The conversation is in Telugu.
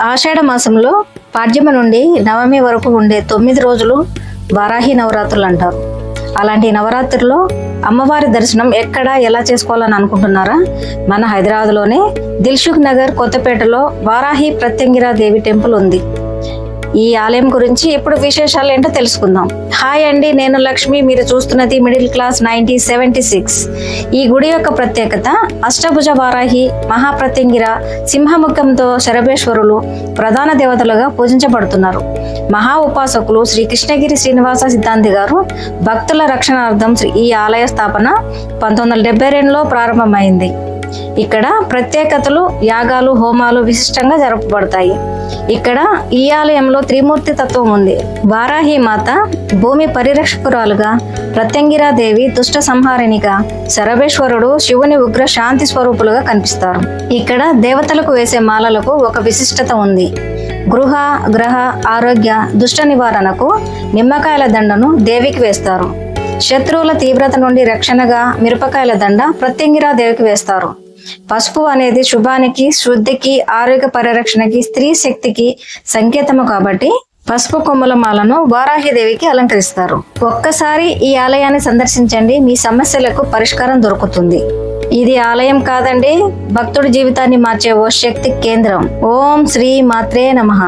ఆషాఢ మాసంలో పాడ్యమ నుండి నవమి వరకు ఉండే 9 రోజులు వారాహి నవరాత్రులు అంటారు. అలాంటి నవరాత్రుల్లో అమ్మవారి దర్శనం ఎక్కడ ఎలా చేసుకోవాలని అనుకుంటున్నారా? మన హైదరాబాద్లోనే దిల్సుఖ్ నగర్ కొత్తపేటలో వారాహి ప్రత్యంగిరా దేవి టెంపుల్ ఉంది. ఈ ఆలయం గురించి ఇప్పుడు విశేషాలు ఏంటో తెలుసుకుందాం. హాయ్ అండి, నేను లక్ష్మి. మీరు చూస్తున్నది మిడిల్ క్లాస్ 9076. ఈ గుడి యొక్క ప్రత్యేకత అష్టభుజ వారాహి, మహాప్రత్యంగిర, సింహముఖంతో శరభేశ్వరులు ప్రధాన దేవతలుగా పూజించబడుతున్నారు. మహా ఉపాసకులు శ్రీ కృష్ణగిరి శ్రీనివాస సిద్ధాంతి గారు భక్తుల రక్షణార్థం ఈ ఆలయ స్థాపన 1972లో ప్రారంభమైంది. ఇక్కడ ప్రత్యేకతలు, యాగాలు, హోమాలు విశిష్టంగా జరపబడతాయి. ఇక్కడ ఈ ఆలయంలో త్రిమూర్తి తత్వం ఉంది. వారాహి మాత భూమి పరిరక్షకురాలుగా, ప్రత్యంగిరా దేవి దుష్ట సంహారిణిగా, శరభేశ్వరుడు శివుని ఉగ్ర శాంతి స్వరూపులుగా కనిపిస్తారు. ఇక్కడ దేవతలకు వేసే మాలలకు ఒక విశిష్టత ఉంది. గృహ, గ్రహ, ఆరోగ్య, దుష్ట నివారణకు నిమ్మకాయల దండను దేవికి వేస్తారు. శత్రువుల తీవ్రత నుండి రక్షణగా మిరపకాయల దండ ప్రత్యంగిరా దేవికి వేస్తారు. పసుపు అనేది శుభానికి, శుద్ధికి, ఆరోగ్య పరిరక్షణకి, స్త్రీ శక్తికి సంకేతము కాబట్టి పసుపు కొమ్ముల మాలను వారాహిదేవికి అలంకరిస్తారు. ఒక్కసారి ఈ ఆలయాన్ని సందర్శించండి, మీ సమస్యలకు పరిష్కారం దొరుకుతుంది. ఇది ఆలయం కాదండి, భక్తుడి జీవితాన్ని మార్చే ఓ శక్తి కేంద్రం. ఓం శ్రీ మాత్రే నమః.